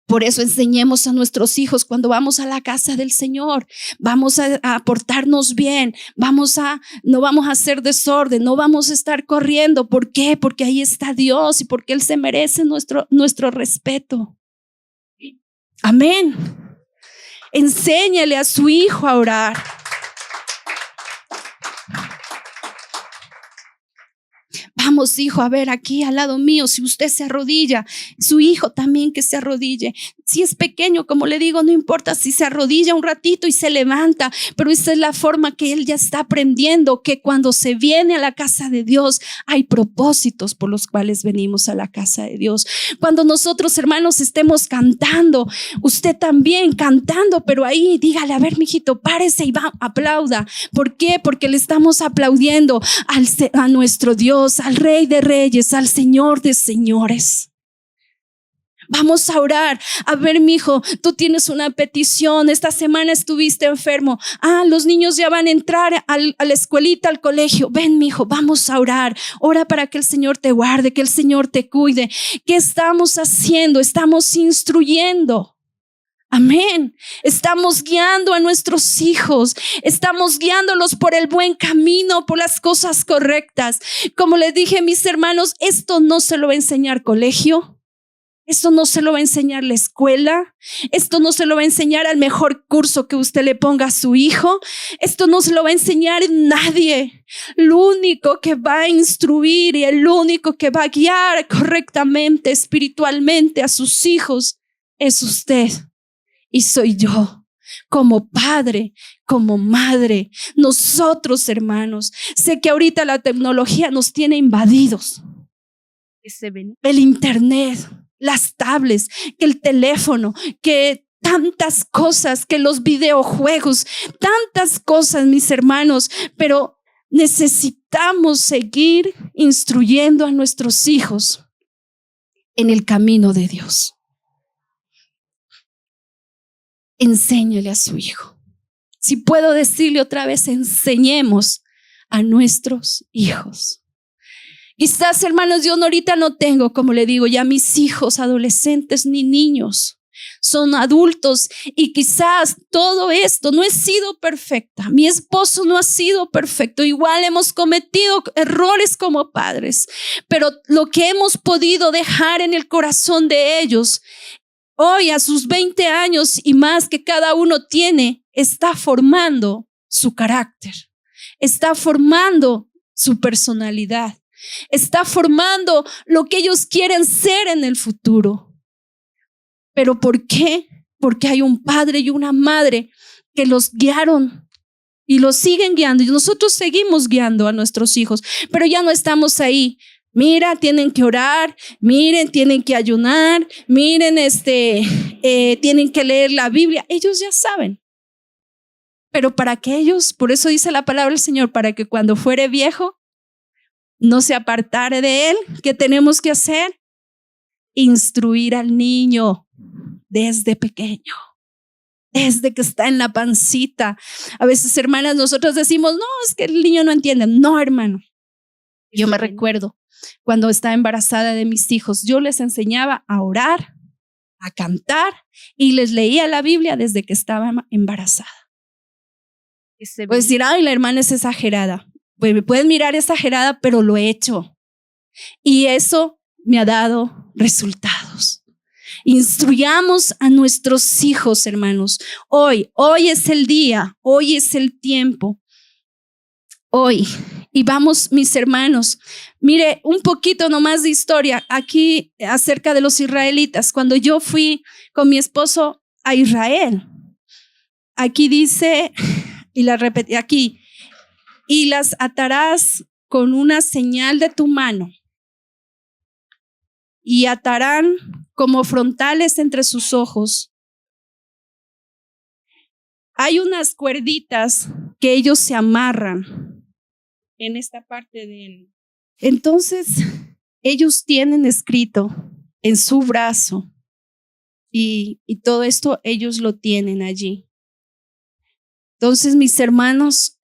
Por eso enseñemos a nuestros hijos cuando vamos a la casa del Señor, vamos a portarnos bien, no vamos a hacer desorden, no vamos a estar corriendo. ¿Por qué? Porque ahí está Dios y porque Él se merece nuestro respeto. Amén. Enséñale a su hijo a orar. Vamos, hijo, a ver aquí al lado mío, si usted se arrodilla, su hijo también que se arrodille. Si es pequeño, como le digo, no importa si se arrodilla un ratito y se levanta, pero esa es la forma que él ya está aprendiendo, que cuando se viene a la casa de Dios hay propósitos por los cuales venimos a la casa de Dios. Cuando nosotros, hermanos, estemos cantando, usted también cantando, pero ahí dígale, a ver, mijito, párese y va, aplauda. ¿Por qué? Porque le estamos aplaudiendo a nuestro Dios, al Rey de Reyes, al Señor de Señores. Vamos a orar. A ver, mijo, tú tienes una petición. Esta semana estuviste enfermo. Los niños ya van a entrar a la escuelita, al colegio. Ven, mijo, vamos a orar. Ora para que el Señor te guarde, que el Señor te cuide. ¿Qué estamos haciendo? Estamos instruyendo. Amén. Estamos guiando a nuestros hijos. Estamos guiándolos por el buen camino, por las cosas correctas. Como les dije, mis hermanos, esto no se lo va a enseñar colegio. Esto no se lo va a enseñar la escuela. Esto no se lo va a enseñar al mejor curso que usted le ponga a su hijo. Esto no se lo va a enseñar nadie. Lo único que va a instruir y el único que va a guiar correctamente, espiritualmente a sus hijos es usted y soy yo. Como padre, como madre, nosotros, hermanos. Sé que ahorita la tecnología nos tiene invadidos. El internet, las tablets, que el teléfono, que tantas cosas, que los videojuegos, tantas cosas, mis hermanos, pero necesitamos seguir instruyendo a nuestros hijos en el camino de Dios. Enséñale a su hijo. Si puedo decirle otra vez, enseñemos a nuestros hijos. Quizás, hermanos, yo ahorita no tengo, como le digo, ya mis hijos adolescentes ni niños, son adultos y quizás todo esto no he sido perfecta. Mi esposo no ha sido perfecto. Igual hemos cometido errores como padres, pero lo que hemos podido dejar en el corazón de ellos hoy a sus 20 años y más que cada uno tiene, está formando su carácter, está formando su personalidad. Está formando lo que ellos quieren ser en el futuro. ¿Pero por qué? Porque hay un padre y una madre que los guiaron y los siguen guiando. Y nosotros seguimos guiando a nuestros hijos, pero ya no estamos ahí. Mira, tienen que orar, miren, tienen que ayunar, miren, tienen que leer la Biblia. Ellos ya saben. Pero para que ellos, por eso dice la palabra del Señor, para que cuando fuere viejo, no se apartare de él. ¿Qué tenemos que hacer? Instruir al niño desde pequeño, desde que está en la pancita. A veces, hermanas, nosotros decimos, no, es que el niño no entiende. No, hermano. Yo me recuerdo cuando estaba embarazada de mis hijos, yo les enseñaba a orar, a cantar y les leía la Biblia desde que estaba embarazada. Puedes decir, ay, la hermana es exagerada. Pues me pueden mirar exagerada, pero lo he hecho. Y eso me ha dado resultados. Instruyamos a nuestros hijos, hermanos. Hoy es el día, hoy es el tiempo. Hoy. Y vamos, mis hermanos, mire un poquito nomás de historia aquí acerca de los israelitas. Cuando yo fui con mi esposo a Israel, aquí dice, y la repetí aquí, y las atarás con una señal de tu mano y atarán como frontales entre sus ojos. Hay unas cuerditas que ellos se amarran en esta parte de él. Entonces ellos tienen escrito en su brazo y todo esto ellos lo tienen allí. Entonces, mis hermanos,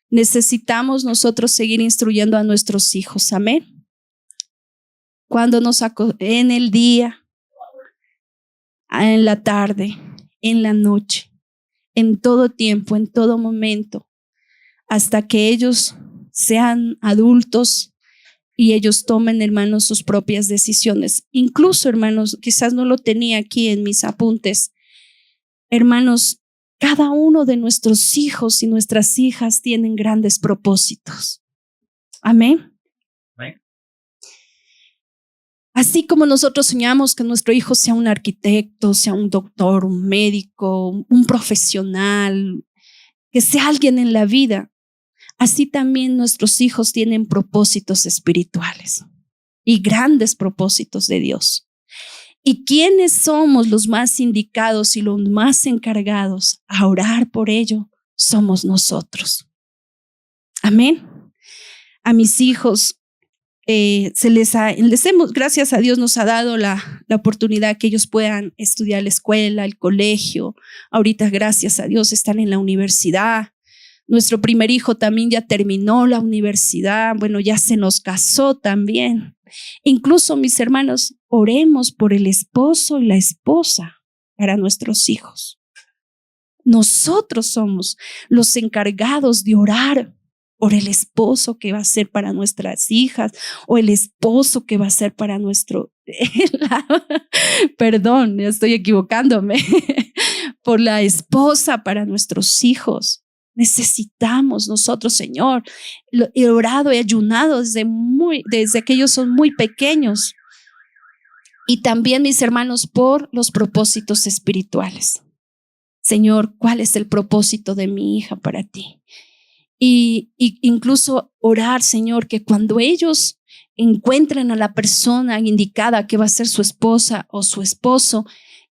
necesitamos nosotros seguir instruyendo a nuestros hijos. Amén. Cuando en el día, en la tarde, en la noche, en todo tiempo, en todo momento, hasta que ellos sean adultos y ellos tomen, hermanos, sus propias decisiones. Incluso, hermanos, quizás no lo tenía aquí en mis apuntes. Hermanos, cada uno de nuestros hijos y nuestras hijas tienen grandes propósitos. Amén. Así como nosotros soñamos que nuestro hijo sea un arquitecto, sea un doctor, un médico, un profesional, que sea alguien en la vida, así también nuestros hijos tienen propósitos espirituales y grandes propósitos de Dios. ¿Y quiénes somos los más indicados y los más encargados a orar por ello? Somos nosotros. Amén. A mis hijos gracias a Dios nos ha dado la oportunidad que ellos puedan estudiar la escuela, el colegio. Ahorita, gracias a Dios, están en la universidad. Nuestro primer hijo también ya terminó la universidad. Bueno, ya se nos casó también. Incluso, mis hermanos, oremos por el esposo y la esposa para nuestros hijos. Nosotros somos los encargados de orar por el esposo que va a ser para nuestras hijas, o el esposo que va a ser para nuestro, perdón, estoy equivocándome, por la esposa para nuestros hijos. Necesitamos nosotros, Señor, he orado y ayunado desde que ellos son muy pequeños. Y también, mis hermanos, por los propósitos espirituales. Señor, ¿cuál es el propósito de mi hija para ti? Y incluso orar, Señor, que cuando ellos encuentren a la persona indicada que va a ser su esposa o su esposo,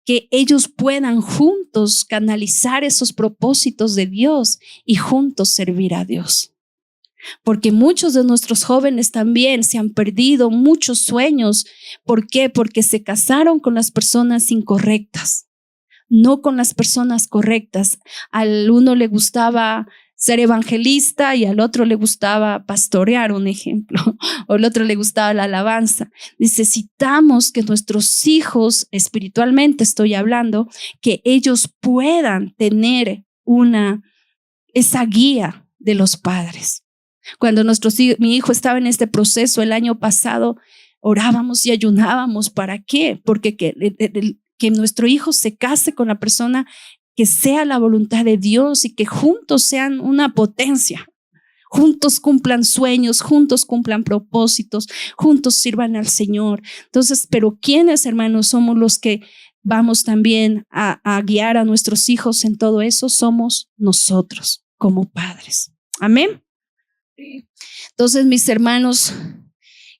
que ellos puedan juntos canalizar esos propósitos de Dios y juntos servir a Dios. Porque muchos de nuestros jóvenes también se han perdido muchos sueños. ¿Por qué? Porque se casaron con las personas incorrectas, no con las personas correctas. Al uno le gustaba ser evangelista y al otro le gustaba pastorear, un ejemplo, o al otro le gustaba la alabanza. Necesitamos que nuestros hijos, espiritualmente estoy hablando, que ellos puedan tener esa guía de los padres. Cuando mi hijo estaba en este proceso el año pasado, orábamos y ayunábamos. ¿Para qué? Porque que nuestro hijo se case con la persona que sea la voluntad de Dios y que juntos sean una potencia, juntos cumplan sueños, juntos cumplan propósitos, juntos sirvan al Señor. Entonces, pero ¿quiénes, hermanos, somos los que vamos también a guiar a nuestros hijos en todo eso? Somos nosotros como padres. Amén. Entonces, mis hermanos,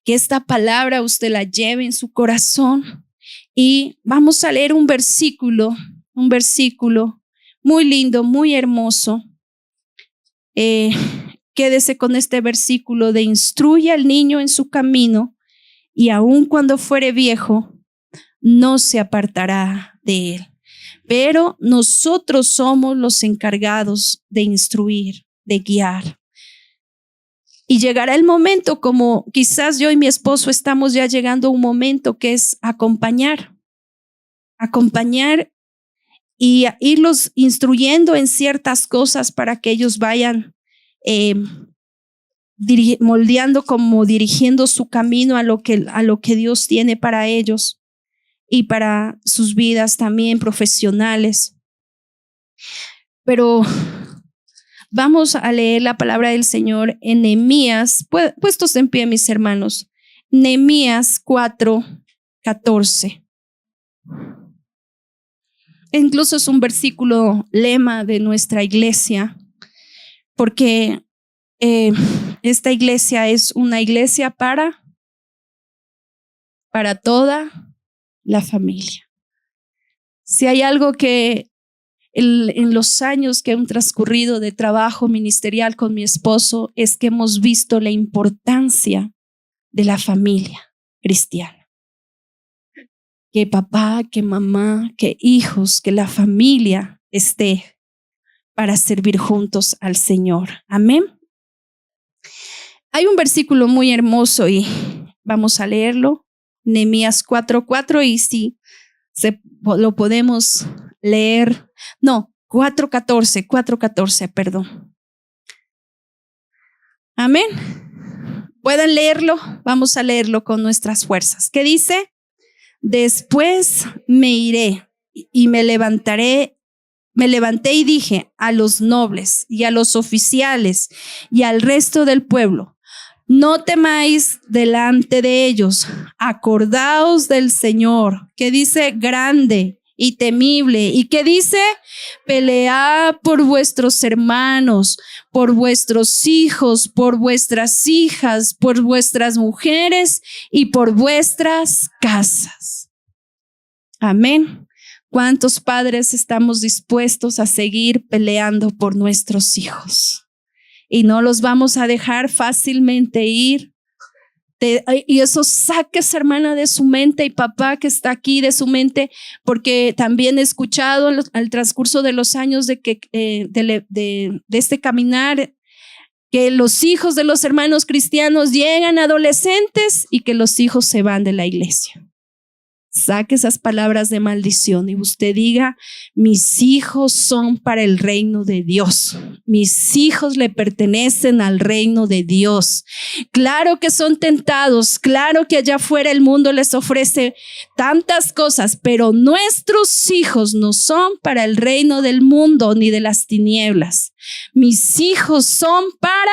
que esta palabra usted la lleve en su corazón y vamos a leer un versículo muy lindo, muy hermoso. Quédese con este versículo de: instruye al niño en su camino y aun cuando fuere viejo no se apartará de él. Pero nosotros somos los encargados de instruir, de guiar. Y llegará el momento, como quizás yo y mi esposo estamos ya llegando a un momento, que es acompañar y irlos instruyendo en ciertas cosas para que ellos vayan moldeando, como dirigiendo su camino a lo que Dios tiene para ellos y para sus vidas también profesionales. Pero vamos a leer la palabra del Señor en Nehemías, puestos en pie, mis hermanos. Nehemías 4:14. Incluso es un versículo lema de nuestra iglesia, porque esta iglesia es una iglesia para toda la familia. Si hay algo que en los años que han transcurrido de trabajo ministerial con mi esposo, es que hemos visto la importancia de la familia cristiana. Que papá, que mamá, que hijos, que la familia esté para servir juntos al Señor. Amén. Hay un versículo muy hermoso y vamos a leerlo. Nehemías 4:4, y si lo podemos leer. No, 4:14, perdón. Amén. ¿Pueden leerlo? Vamos a leerlo con nuestras fuerzas. ¿Qué dice? Después me iré y me levanté y dije a los nobles y a los oficiales y al resto del pueblo: no temáis delante de ellos, Acordaos del Señor, que dice grande y temible, y que dice pelead por vuestros hermanos, por vuestros hijos, por vuestras hijas, por vuestras mujeres y por vuestras casas. Amén. ¿Cuántos padres estamos dispuestos a seguir peleando por nuestros hijos? Y no los vamos a dejar fácilmente ir. Y eso saques, hermana, de su mente, y papá que está aquí, de su mente, porque también he escuchado al transcurso de los años de este caminar, que los hijos de los hermanos cristianos llegan adolescentes y que los hijos se van de la iglesia. Saque esas palabras de maldición y usted diga: mis hijos son para el reino de Dios. Mis hijos le pertenecen al reino de Dios. Claro que son tentados, claro que allá afuera el mundo les ofrece tantas cosas, pero nuestros hijos no son para el reino del mundo ni de las tinieblas. Mis hijos son para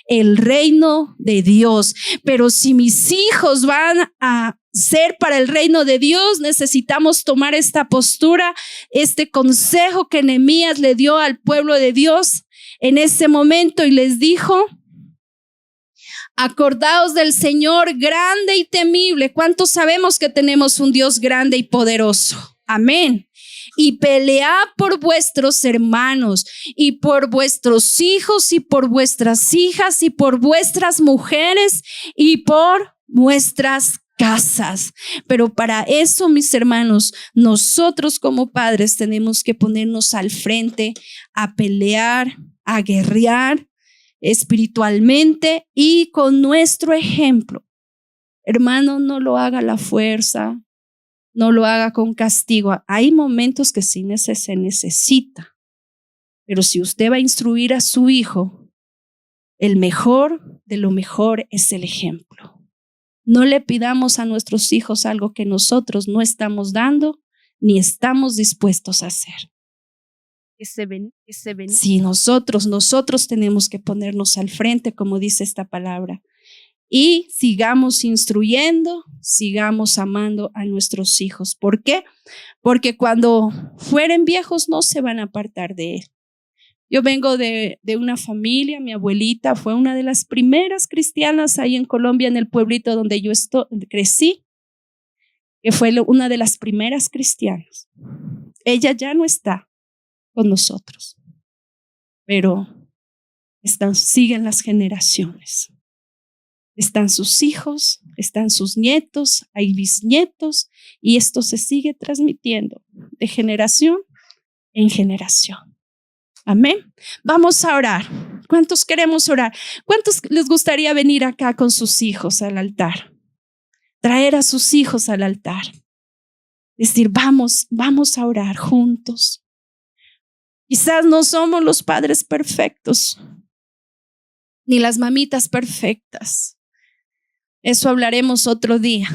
el reino de Dios. Pero si mis hijos van a ser para el reino de Dios, necesitamos tomar esta postura, este consejo que Nehemías le dio al pueblo de Dios en ese momento, y les dijo: acordaos del Señor grande y temible. ¿Cuántos sabemos que tenemos un Dios grande y poderoso? Amén. Y pelead por vuestros hermanos y por vuestros hijos y por vuestras hijas y por vuestras mujeres y por vuestras casas. Pero para eso, mis hermanos, nosotros como padres tenemos que ponernos al frente a pelear, a guerrear espiritualmente y con nuestro ejemplo. Hermano, no lo haga a la fuerza, no lo haga con castigo. Hay momentos que sí se necesita, pero si usted va a instruir a su hijo, el mejor de lo mejor es el ejemplo. No le pidamos a nuestros hijos algo que nosotros no estamos dando ni estamos dispuestos a hacer. Sí, nosotros tenemos que ponernos al frente, como dice esta palabra, y sigamos instruyendo, sigamos amando a nuestros hijos. ¿Por qué? Porque cuando fueren viejos no se van a apartar de él. Yo vengo de una familia, mi abuelita fue una de las primeras cristianas ahí en Colombia, en el pueblito donde yo crecí, que fue una de las primeras cristianas. Ella ya no está con nosotros, pero siguen las generaciones. Están sus hijos, están sus nietos, hay bisnietos, y esto se sigue transmitiendo de generación en generación. Amén. Vamos a orar. ¿Cuántos queremos orar? ¿Cuántos les gustaría venir acá con sus hijos al altar? Traer a sus hijos al altar. Decir, vamos a orar juntos. Quizás no somos los padres perfectos, ni las mamitas perfectas. Eso hablaremos otro día.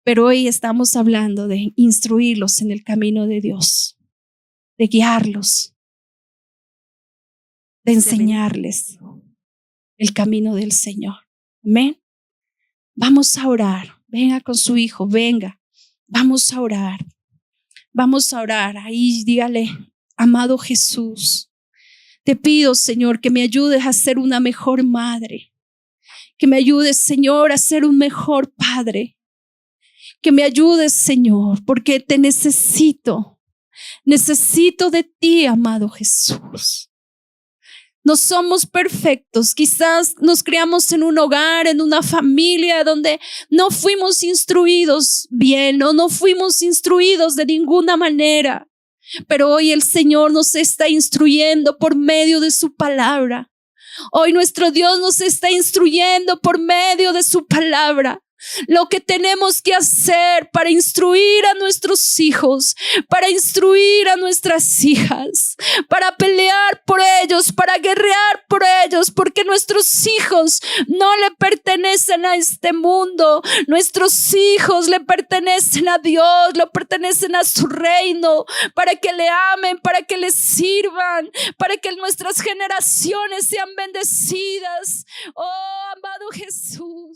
Pero hoy estamos hablando de instruirlos en el camino de Dios, de guiarlos, de enseñarles el camino del Señor. Amén. Vamos a orar. Venga con su hijo, venga. Vamos a orar. Vamos a orar. Ahí dígale: amado Jesús, te pido, Señor, que me ayudes a ser una mejor madre. Que me ayudes, Señor, a ser un mejor padre. Que me ayudes, Señor, porque te necesito. Necesito de ti, amado Jesús. No somos perfectos. Quizás nos criamos en un hogar, en una familia donde no fuimos instruidos bien o no fuimos instruidos de ninguna manera. Pero hoy el Señor nos está instruyendo por medio de su palabra. Hoy nuestro Dios nos está instruyendo por medio de su palabra. Lo que tenemos que hacer para instruir a nuestros hijos, para instruir a nuestras hijas, para pelear por ellos, para guerrear por ellos, porque nuestros hijos no le pertenecen a este mundo. Nuestros hijos le pertenecen a Dios, le pertenecen a su reino, para que le amen, para que le sirvan, para que nuestras generaciones sean bendecidas. Oh, amado Jesús.